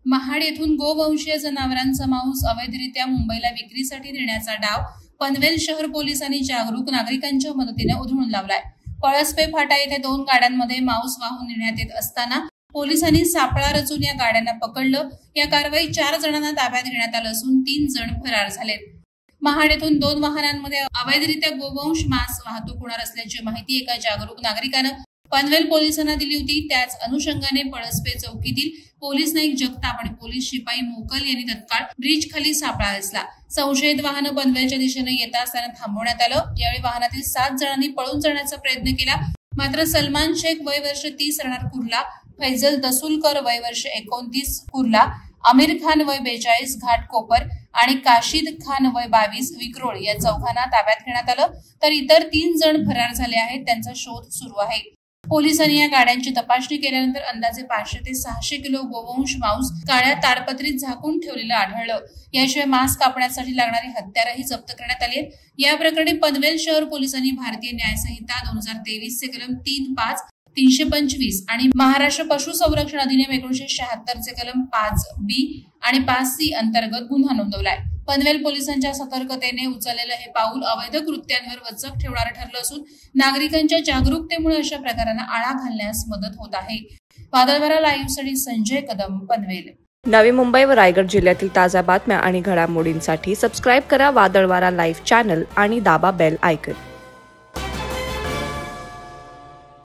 महाड येथून गोवंशीय जनावरांचा मांस अवैधरित्या मुंबईला विक्रीसाठी नेण्याचा डाव पनवेल शहर पोलिसांनी जागरूक नागरिकांच्या मदतीने उधळून लावलाय। पळसपे फाटा येथे 2 गाड्यांमध्ये मांस वाहून नेण्यात येत असताना पोलिसांनी सापळा रचून या गाड्यांना पकडलं। या कारवाईत 4 जणांना ताब्यात घेण्यात आलं असून 3 जण फरार झालेत। महाड येथून 2 वाहनांमध्ये अवैधरित्या गोवंश मांस वाहतूक होणार असल्याची माहिती एका जागरूक नागरिकानं पनवेल पोलिसांना दिली होती। त्याच अनुषंगाने पळसपे चौकीतील पोलीस नाईक जगताप आणि पोलीस शिपाई मोकल यांनी तत्काळ ब्रिज खाली सापळा रचला। संशयित वाहन पनवेलच्या दिशेने येता असताना थांबवण्यात आलं। यावेळी वाहनातील 7 जणांनी पळून जाण्याचा प्रयत्न केला, मात्र सलमान शेख वय वर्ष 30 राहणार कुर्ला, फैजल दसुलकर वय वर्ष 29 कुर्ला, आमिर खान वय 42 घाटकोपर आणि काशिद खान वय 22 विक्रोळ या चौघांना ताब्यात घेण्यात आलं, तर इतर 3 जण फरार झाले आहेत। त्यांचा शोध सुरू आहे। पोलिसांनी या गाड्यांची तपासणी केल्यानंतर अंदाजे 500 ते 600 किलो गोवंश मांस काळ्या ताडपत्रीत झाकून ठेवलेलं आढळलं। याशिवाय मांस कापण्यासाठी लागणारी हत्यारही जप्त करण्यात आली आहेत। या प्रकरणी पनवेल शहर पोलिसांनी भारतीय न्याय संहिता 2023 चे कलम 3(5), 325 आणि महाराष्ट्र पशु संरक्षण अधिनियम 1976 चे कलम 5(b) आणि 5(c) अंतर्गत गुन्हा नोंदवलाय। पनवेल पोलिसांच्या सतर्कतेने उचललेलं हे पाऊल अवैध कृत्यांवर वचक ठेवणारं ठरलं असून नागरिकांच्या जागरूकतेमुळे अशा प्रकारांना आळा घालण्यास मदत होत आहे। वादळवारा लाईव्ह साठी संजय कदम, पनवेल। नवी मुंबई व रायगड जिल्ह्यातील ताज्या बातम्या आणि घडामोडींसाठी सबस्क्राईब करा वादळवारा लाईव्ह चॅनल आणि दाबा बेल आयकॉन।